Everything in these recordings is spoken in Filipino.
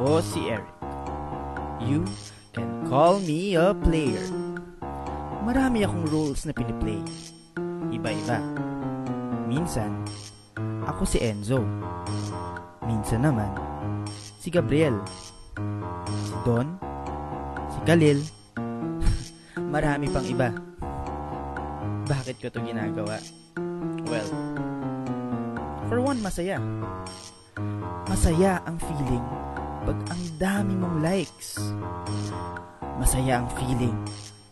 Ako si Eric. You can call me a player. Marami akong roles na piniplay. Iba-iba. Minsan, ako si Enzo. Minsan naman, si Gabriel. Si Don. Si Khalil. Marami pang iba. Bakit ko to ginagawa? Well, for one, masaya. Masaya ang feeling pag ang dami mong likes. Masaya ang feeling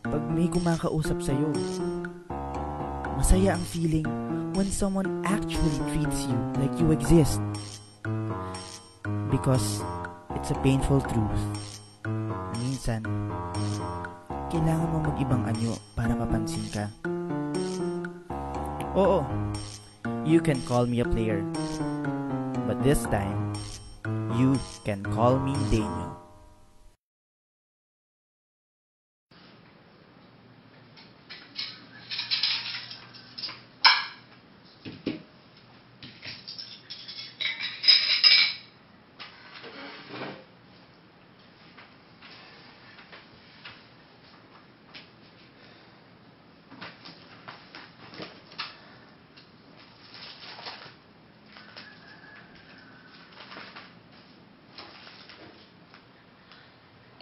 pag may kumakausap sa'yo. Masaya ang feeling when someone actually treats you like you exist. Because it's a painful truth. Minsan, kailangan mo mag-ibang anyo para mapansin ka. Oo, you can call me a player. But this time, you can call me Daniel.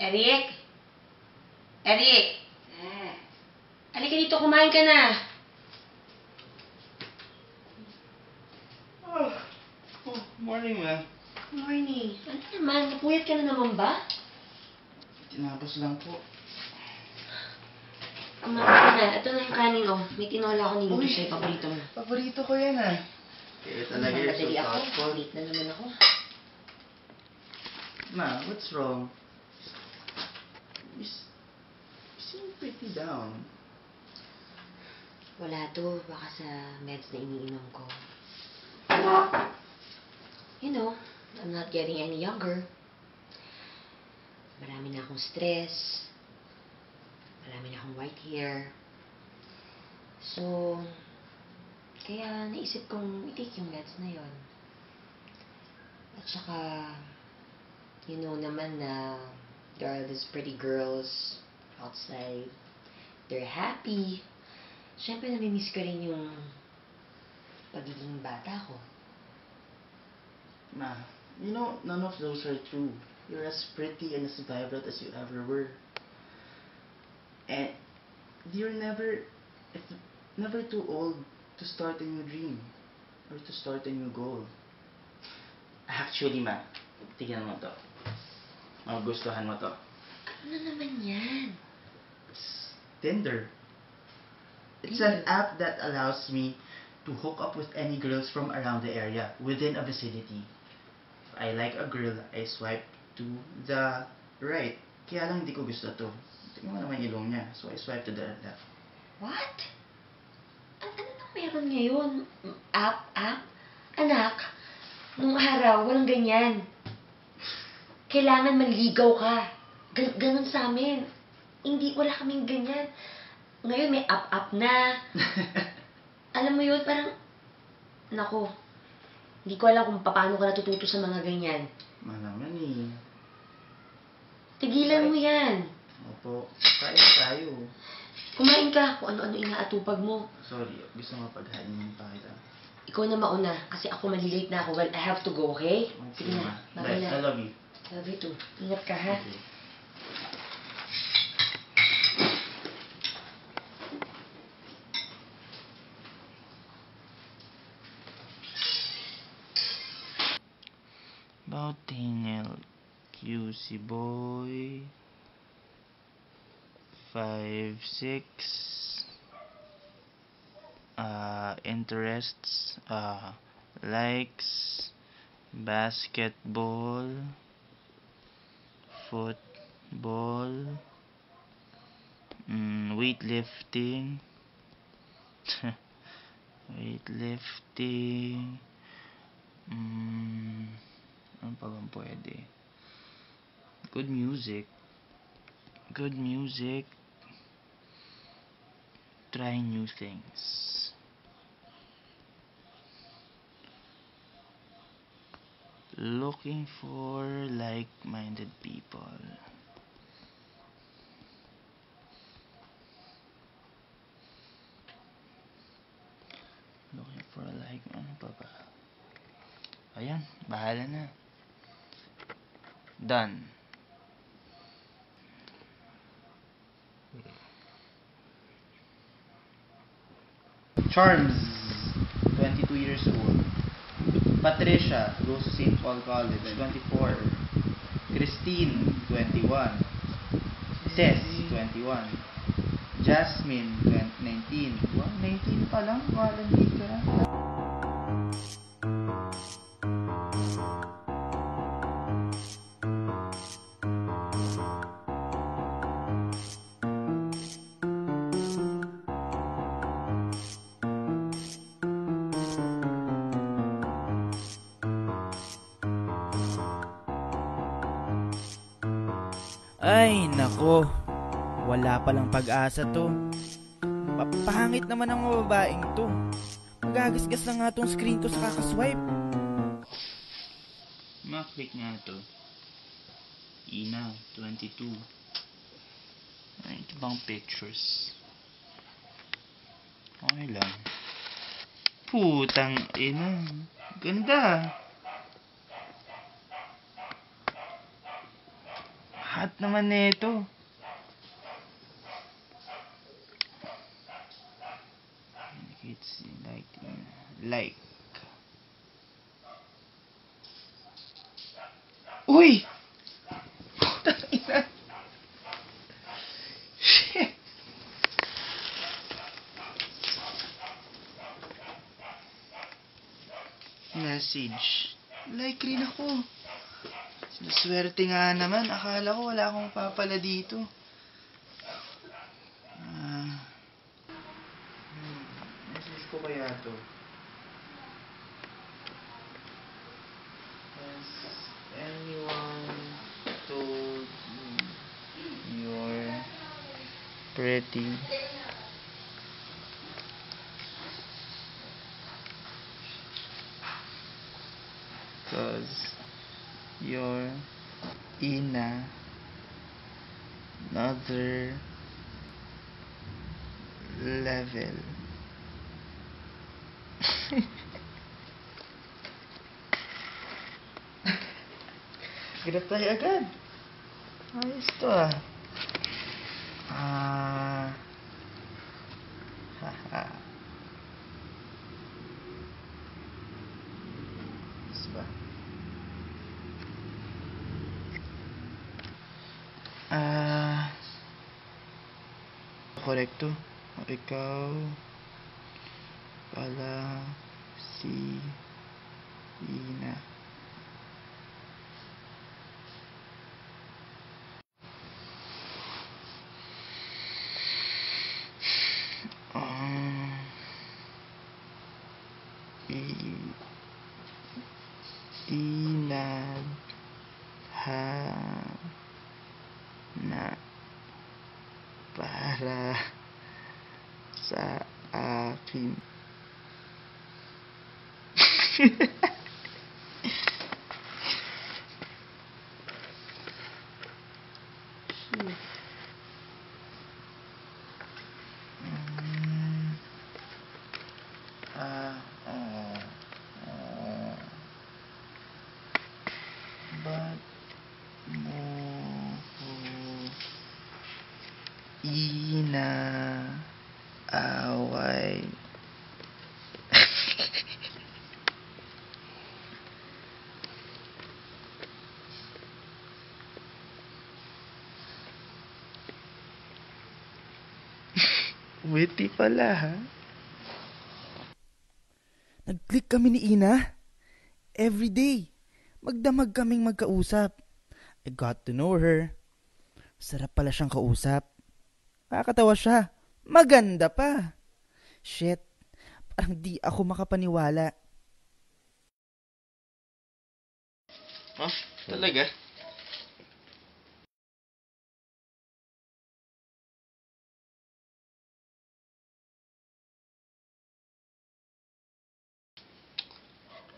Eric? Eric? Halika dito, kumain ka na. Morning, ma. Morning. Ano naman? Napuyat ka na naman ba? Tinapos lang po. Kumain ka na. Ito na yung kanin, oh. May tinola ako niluto sa'yo. Paborito mo. Paborito ko yan, ah. Kaya talaga you're so Madali ako. thoughtful. Late na naman ako. Ma, what's wrong? You seem pretty down. Wala to. Baka sa meds na iniinom ko. You know, I'm not getting any younger. Marami na akong stress. Marami na akong white hair. So, kaya naisip kong i-take yung meds na yon. At saka, you know naman na there are these pretty girls outside. They're happy. Siyempre, namimiss ko rin yung pagiging bata ko. Ma, you know, none of those are true. You're as pretty and as vibrant as you ever were. And you're never too old to start a new dream or to start a new goal. Actually, ma, tingnan mo to. Magugustuhan mo to. Ano naman yan? It's Tinder. It's an app that allows me to hook up with any girls from around the area within a vicinity. If I like a girl, I swipe to the right. Kaya lang hindi ko gusto to. Tingnan mo naman yung ilong niya. So I swipe to the left. What? Ano nang meron ngayon? App? Anak, nung araw, walang ganyan. Kailangan manligaw ka. Ganon sa amin. Wala kaming ganyan. Ngayon may app na. Alam mo yun, parang, nako, hindi ko alam kung paano ka natututo sa mga ganyan. Malaman eh. Tigilan mo yan. Opo, kain tayo. Kumain ka kung ano-ano inaatupag mo. Sorry, gusto mo paghainin pa kita. Ikaw na mauna, kasi ako malilate na ako. Well, I have to go, okay? Sige na, Bye. I love you. Love you too. Ingat ka, ha? Okay. About Daniel, QC boy, 5'6", interests, likes basketball, football, weightlifting, ano pa bang pwede? Good music, try new things, Looking for like-minded people. Looking for ano pa ba? Ayan, bahala na. Done. Charms, 22 years old. Patricia, goes to St. Paul College, 24. Christine, 21. Tess, 21. Jasmine, 19. Wow, 19 pa lang, walang ka. Ay, nako. Wala palang pag-asa to. Papangit naman ang mga babaeng to. Magagasgas na nga tong screen ko sa kakaswipe. Ma-click nga to. Ina, 22. Ay, ito bang pictures? Okay lang. Putang ina. Ganda. Hot naman nito. It's like. Uy! Putang ina. Shit. Message. Like rin ako. Sinaswerte nga naman. Akala ko wala akong papala dito. Message ko kaya to. Has anyone told you you're pretty? Cause you're in another level. Reply agad. Ayos to ah. Haha. Ayos ba? Korekto. Ikaw pala si Ina. Inadhana para sa akin. Ba't mo ko inaaway? Witty pala ha? Nag-click kami ni Ina. Everyday. Magdamag kaming magkausap. I got to know her. Sarap pala siyang kausap. Nakakatawa siya. Maganda pa. Shit. Parang di ako makapaniwala. Oh, talaga?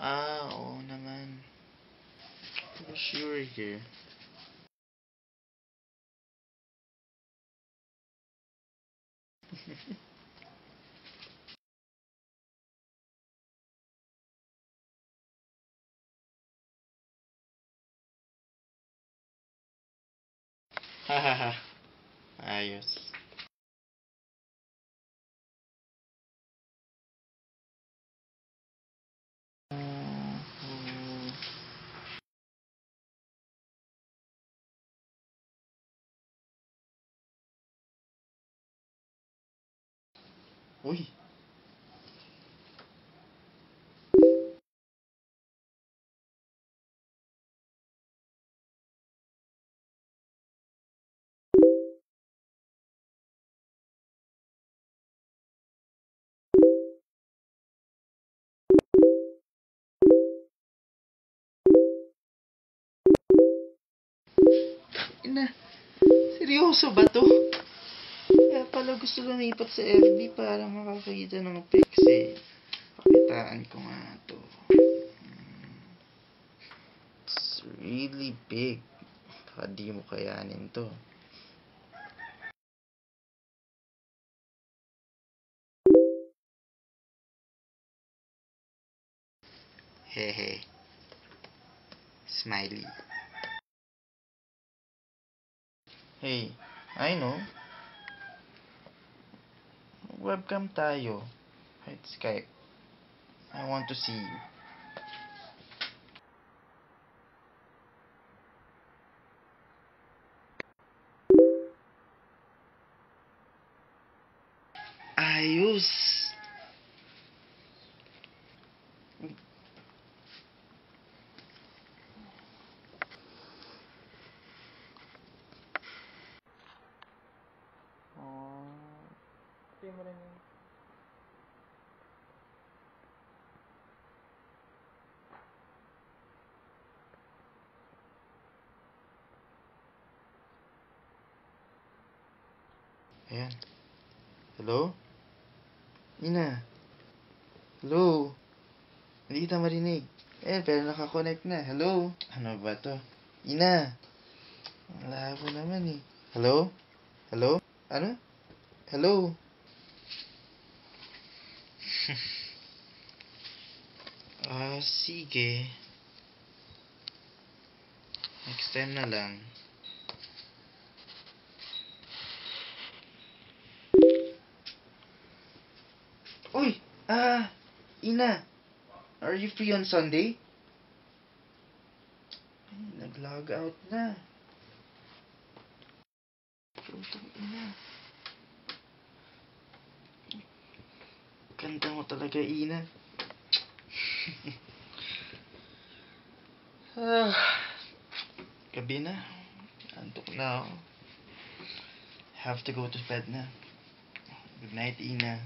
Oo naman. Wish you were here. Hahaha. Ayos. Uy. Ina, seryoso ba to? Kaya pala gusto lumipat sa FB para makakita ng pics eh. Pakitaan ko nga to. It's really big. Baka di mo kayanin to. Hehe. Smiley. Hey, I know. Webcam tayo. Kahit Skype. I want to see you. Ayos. Mo rin yun. Ayan. Hello? Ina. Hello? Hindi kita marinig. Ayan, pero nakakonect na. Hello? Ano ba to? Ina. Ang labo naman eh. Hello? Hello? Ano? Hello? Sige. Next time na lang. Uy! Ina! Are you free on Sunday? Ay, nag-log out na. Putang ina. Ganda mo talaga, Ina. Gabi na. Antok na ako. Have to go to bed na. Good night, Ina.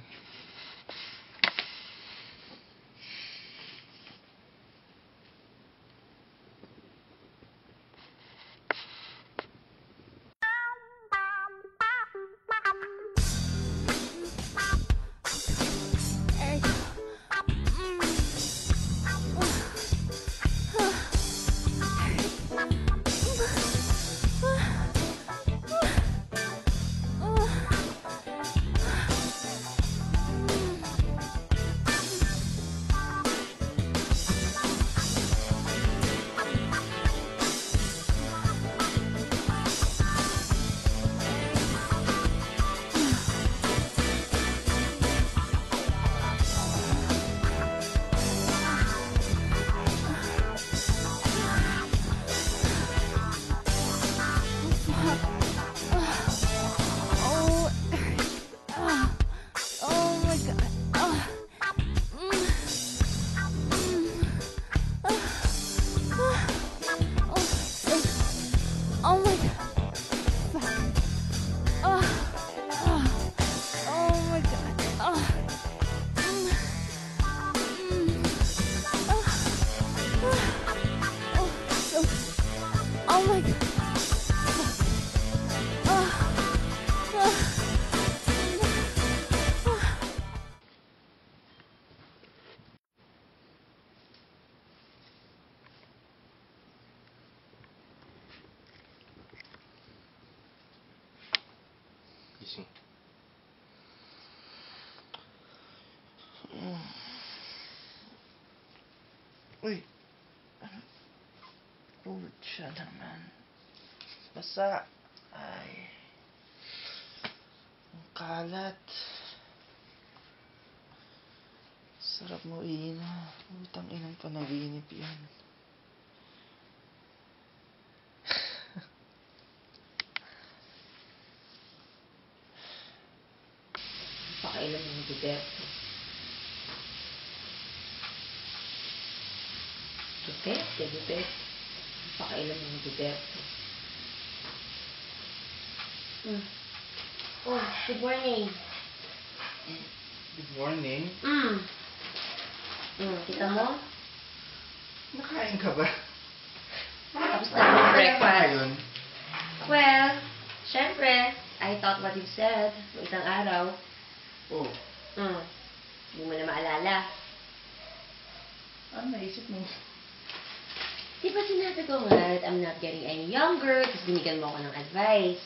Uy. Siya naman. Basa. Ay. Ang kalat. Sarap mo ina. Utang inang panaginip yan. Pakailan mo ni Duterte. Duterte. Pakailan mo ni Duterte. Oh, good morning. Good morning. Kita mo? Nakain ka ba? Tapos na yung breakfast. Ngayon? Well, syempre, I thought what you said noong isang araw. Oh. Hindi mo na maalala. Ano naisip mo? Di ba sinabi ko nga that I'm not getting any younger, tapos binigyan mo ako ng advice.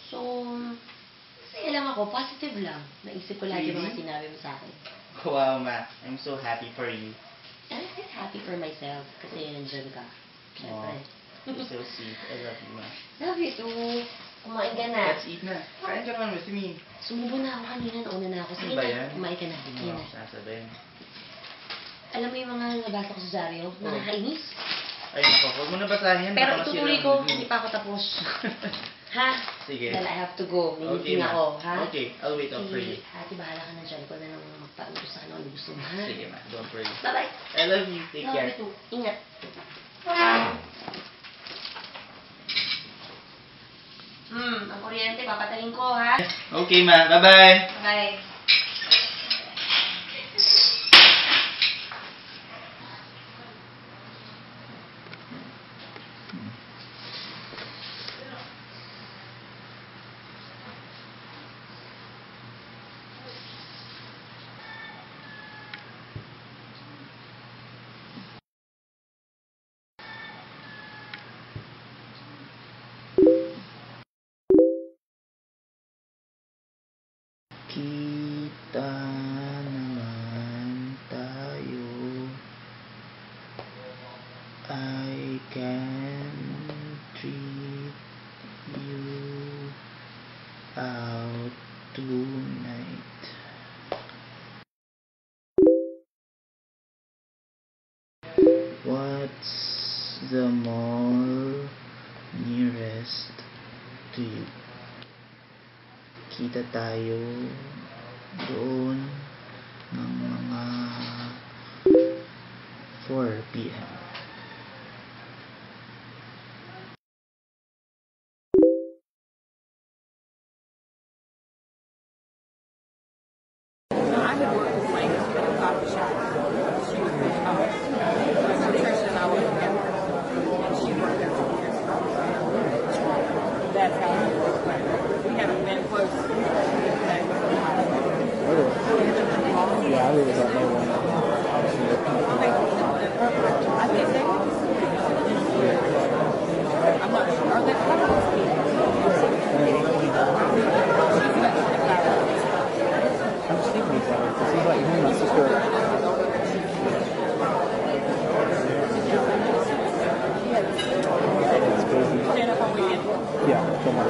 So, masaya lang ako, positive lang. Naisip ko lahat yung mga Really? sinabi mo sa akin. Wow, ma. I'm so happy for you. And I'm just happy for myself kasi nandyan ka. Siyempre. You're so sweet. I love you, ma. Love you too. Kumain ka na. Let's eat na. Kain ka naman with me. Sumubo na ako kanina, nauna na ako. Sige Ano ba na, yan? kumain ka na. Hindi Sige mo na. ako sasabihin. Alam mo yung mga nabasa ko sa Zario? Nakakainis. Ay, nako. Huwag mo na basahin. Pero Baka masira itutuloy ang ko, mood mo. hindi pa ako tapos. Ha? Sige. Dahil I have to go. May meeting ma. ako, ha? Okay, I'll wait up for you. Ate, bahala ka na dyan. Ikaw na lang magpautos sa ano gusto mo, ha? Sige, ma. Don't worry. Bye-bye. I love you. Take Love care. you too. Ingat. Ang kuryente, papatayin ko, ha? Okay, ma. Bye-bye. Bye. Kita naman tayo. I can treat you out tonight. What's the mall nearest to you? Kita tayo doon ng mga 4 p.m. I had worked with Frank at a coffee shop. She was Patricia and I were together. And she worked there for years. That's how it worked. We haven't been close. Yeah, I really don't know when. I think they I'm not sure. Are they I'm just thinking about it, because he's like, him and my sister. It's crazy. stand up on weekend? Yeah, come on.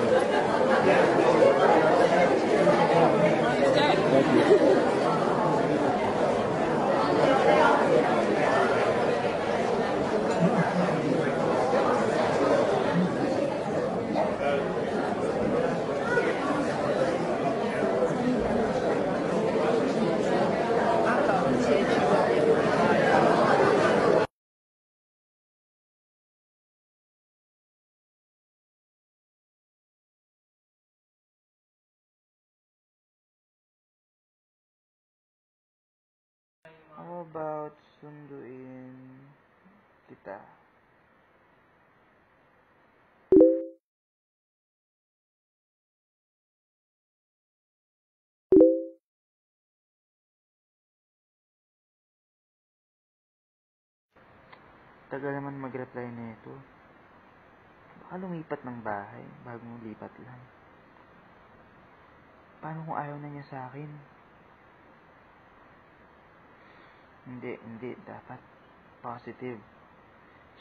Stay. Thank you. How about sunduin kita? Tagal naman mag-reply na ito. Baka lumipat ng bahay bago lipat lang. Paano kung ayaw na niya sa akin? Hindi. Dapat positive.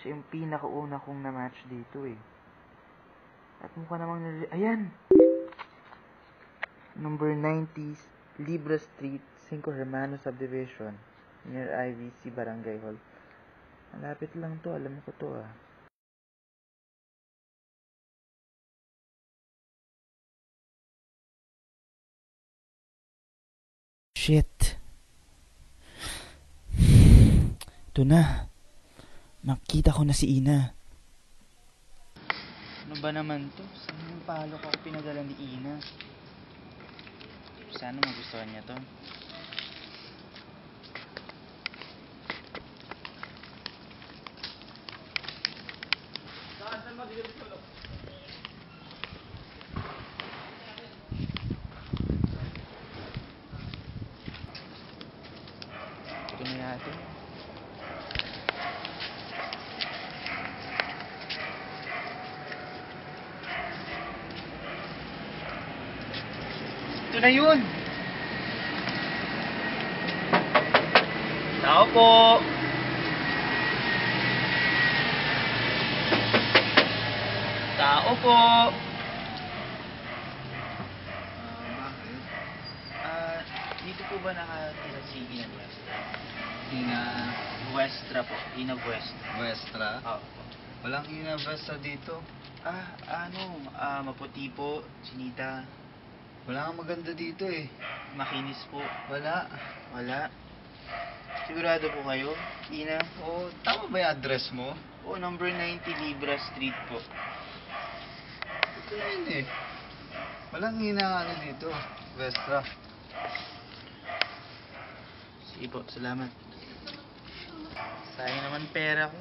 Siya yung pinakauna kong na-match dito eh. At mukha namang ayan! Number 90, Libra Street, 5 Hermano Subdivision, near IVC Barangay Hall. Malapit lang to, alam ko to ah. Shit. Ito na. Makita ko na si Ina. Ano ba naman to? Saan yung palo ko pinadala ni Ina? Sana magustuhan niya to. Ito na yata. Ito na yun! Tao po! Tao po! Dito po ba nakatira si Ina Buestra? Ina Buestra po. Ina Buestra. Westra? Oo. Walang Ina Westra dito. Maputi po, sinita. Wala kang maganda dito eh. Makinis po. Wala. Wala. Sigurado po kayo? Ina? Oo, tama ba yung address mo? O, number 90 Libra Street po. Ito na yun eh. Walang Ina dito. Westra. Sige po, salamat. Sayang naman pera ko.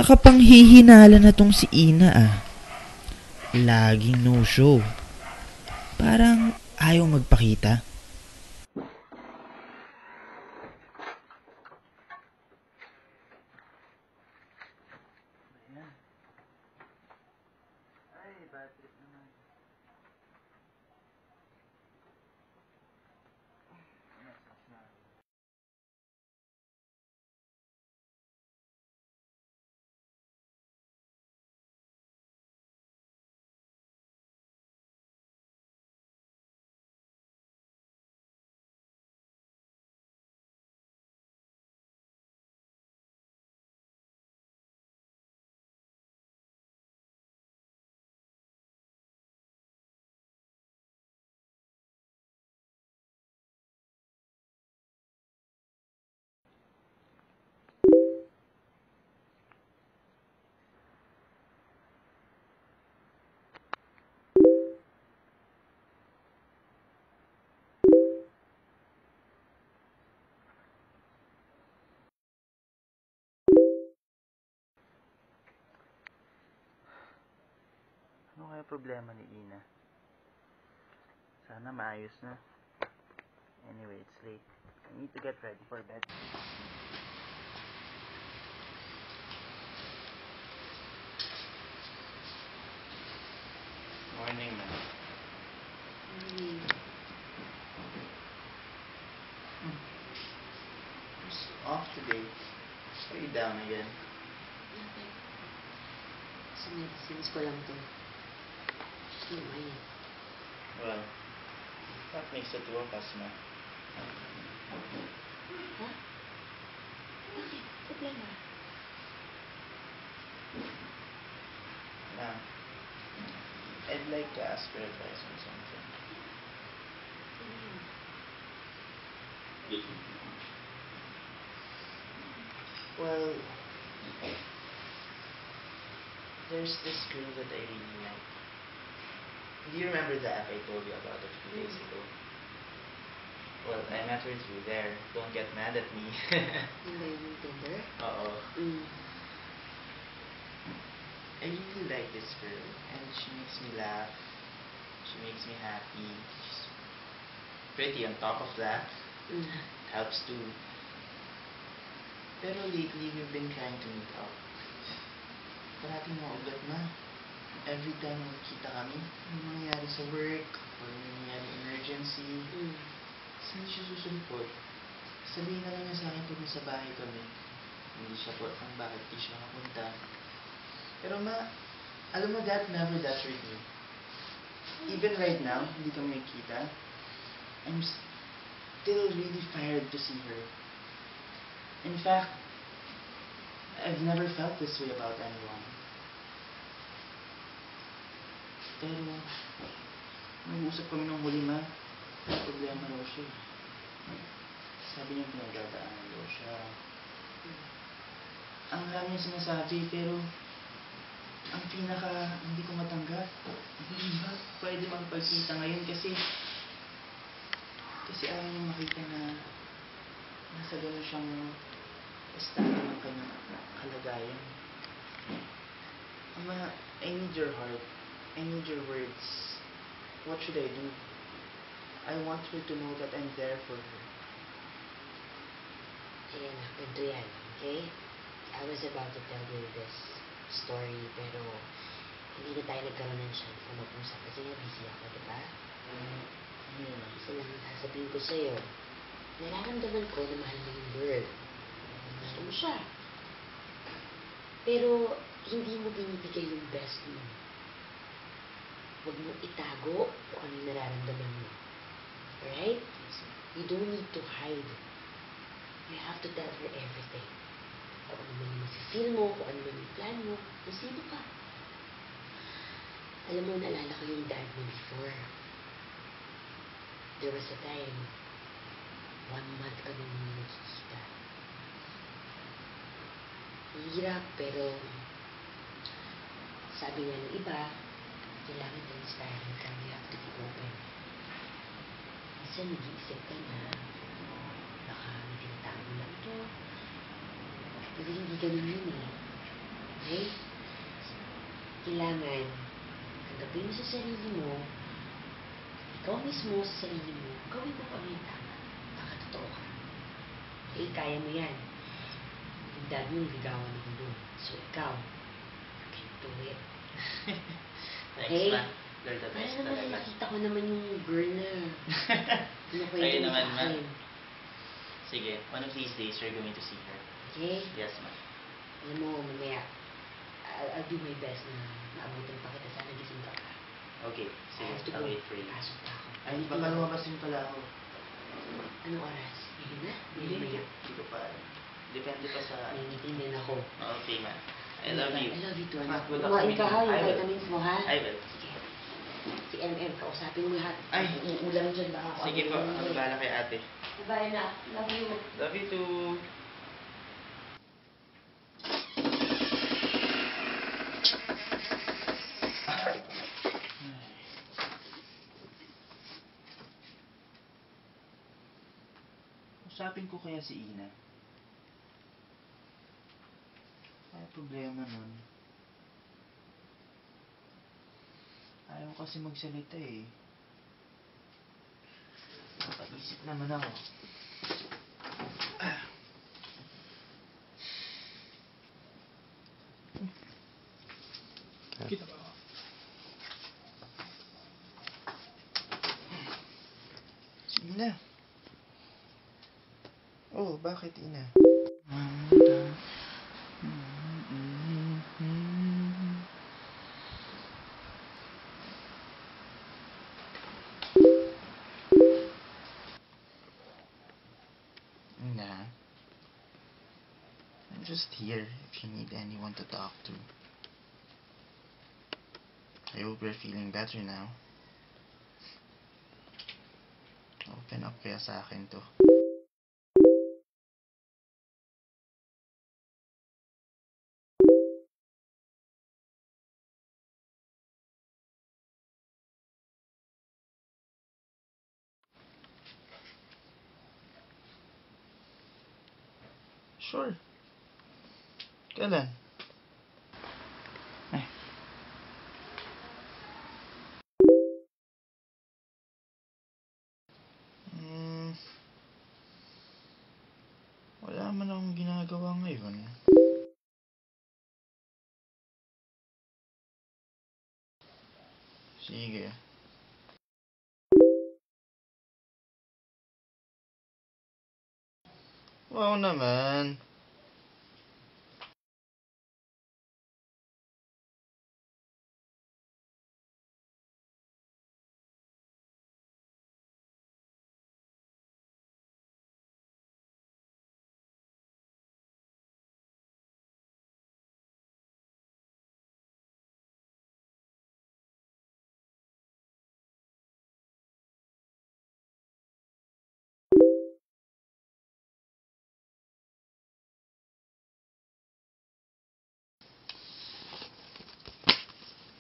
Nakapanghihinala na tong si Ina ah. Laging no-show. Parang ayaw magpakita. Ano kaya problema ni Ina? Sana maayos na. Anyway, it's late. I need to get ready for bed. Morning, ma'am. Who's off today? Are you down again? Sinis ko lang to. Just lumay. Well, what makes the two of us, ma? Ha? Bakit? Problema? Ma'am, I'd like to ask your advice on something. Well, there's this girl that I really like. Do you remember the app I told you about a few days ago? Well, I met her through there. Don't get mad at me. Yung ba yung Tinder? Oo. Mm. I really like this girl, and she makes me laugh. She makes me happy. She's pretty on top of that. Mm. Helps too. Pero lately, we've been trying to meet up. Parating maugat na. Every time magkita kami, may nangyayari sa work, or may nangyayari emergency, Mm. saan siya susulpot? sabihin naman niya sa akin kung nasa bahay kami. Hindi siya kung bakit di siya makapunta. Pero ma, alam mo that never deterred me. Even right now, hindi kami nakikita, I'm still really fired to see her. In fact, I've never felt this way about anyone. Pero, nag-uusap kami ng huli, ma. Problema raw siya. Sabi niya pinagdadaanan daw siya. Ang dami niya sinasabi, pero ang pinaka hindi ko matanggap, hindi ba pwede magpagkita ngayon kasi ayaw niya makita na nasa gano'n siyang estado ng kanyang kalagayan. Ama, I need your heart. I need your words. What should I do? I want her to know that I'm there for her. Ayan, ganito yan, okay? I was about to tell you this story, pero hindi na tayo nagkaroon ng chance na mag-usap kasi nga busy ako, di ba? Isa lang ang sasabihin ko sa'yo. Nararamdaman ko na mahal mo yung girl. Gusto mo siya. Pero hindi mo binibigay yung best mo. Huwag mo itago kung ano yung nararamdaman mo. Alright? You don't need to hide. You have to tell her everything. Kung ano man yung mafe-feel mo, kung ano man yung plan mo, kung sino ka. Alam mo, naalala ko yung dad mo before. There was a time, 1 month kami nung nagkikita. Hirap, pero sabi nga ng iba, kailangan transparent ka, you have to be open. Minsan nag-iisip ka na baka may tinatago lang to. Pero hindi ganun yun eh. Okay? Kailangan tanggapin mo sa sarili mo, ikaw mismo sa sarili mo, gawin mo pa yung tama. Baka totoo ka. Okay, kaya mo yan. Yung dad mo niligawan ako doon. So ikaw, you can do it. Thanks, Okay? ma. You're the Para best naman talaga. nakita ko naman yung girl na kinukwento Ayun mo naman, sa ma. akin. Sige, one of these days you're going to see her. Okay? Yes, ma. Alam mo, mamaya, I'll do my best na maabutan pa kita. Sana gising ka pa. Okay, I sige, have to I'll go. wait for you. Pasok pa ako. Ay, baka lumabas din pala ako. Anong oras? Ngayon na? Hindi, Mamaya. hindi ko pa alam. Depende pa sa... May meeting din ako. Okay, ma. I love you. I love you too, Ma, anak. good luck Kumain sa ka ha, meeting. yung I will. vitamins mo ha. I will. Sige. Si MM, kausapin mo lahat. Ay. Uulam dyan baka ako. Sige po, ang bala kay ate. Bye na. Love you. Love you too. Usapin ko kaya si Ina. Ay, problema nun. Ayaw kasi magsalita eh. Napaisip naman ako. Kita ba? Si Ina. Oh, bakit Ina? Ina. I'm just here if you need anyone to talk to. I hope you're feeling better now. Open up kaya sa akin to. Sure. Kailan? Ay. Wala man akong ginagawa ngayon. Sige. Wow naman.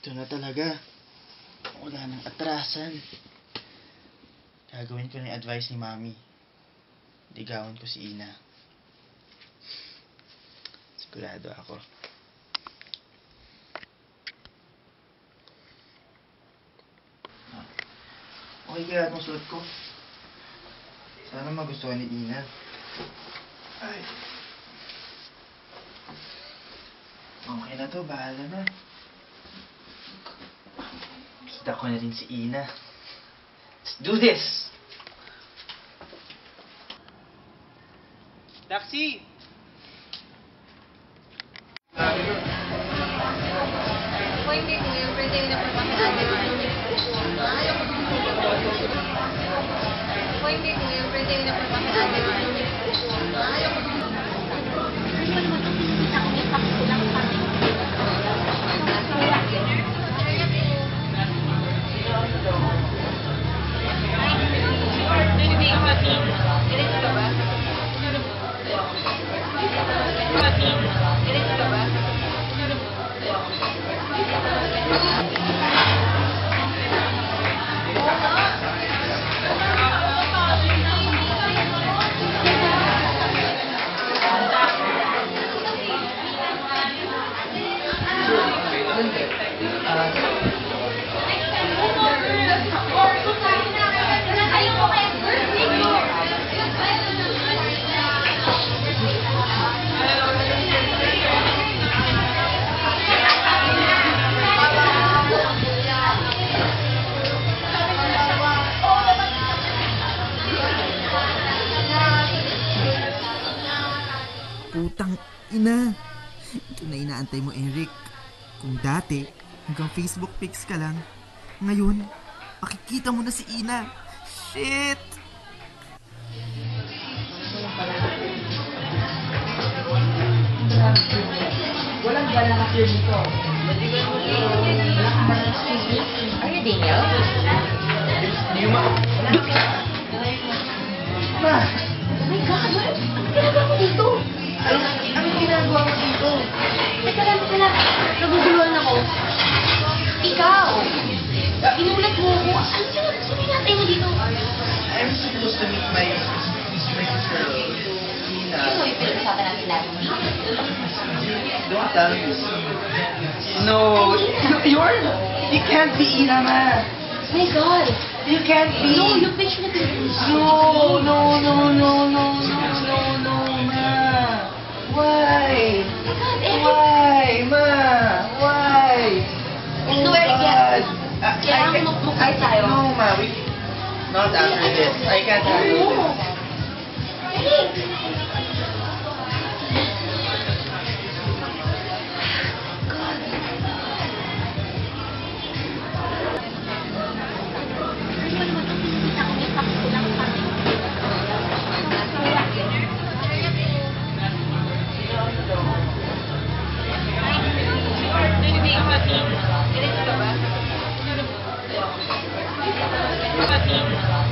Ito na talaga. Wala nang atrasan. Gagawin ko na yung advice ni Mami. Ligawan ko si Ina. Sigurado ako. Okay kaya itong suot ko? Sana magustuhan ni Ina. Ay. Okay na to, bahala na. Kita ko na rin si Ina. Let's do this! Taxi! Hoy, hindi ko yung birthday na pagpapalagay mo. Ayaw ko naman Hoy, hindi ko yung birthday na pagpapalagay mo. Ayaw ko naman Putang ina. Ito na inaantay mo, Eric. Kung dati, hanggang Facebook pics ka lang. Ngayon, makikita mo na si Ina. Shit! Walang gala ka dito. Are you Daniel? Di ma... Ma! Oh my God, anong ginagawa mo dito? Anong ginagawa mo dito? Teka lang. Naguguluhan ako. Ikaw! Inulat mo ako. Ano yung sabihin natin mo dito? I'm supposed to meet my sister, Ina. Ano yung pinag-usapan natin last week? Don't tell me. No, you can't be Ina, ma. My God! You can't be. No, yung page na pinag-usapan. No, ma. Why? My God, Eric! Why, ma? Why? No, Eric, kailangan mag-mukay tayo. No, ma. Not after this. I can't handle No! this. Eric!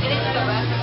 Ganito ka ba?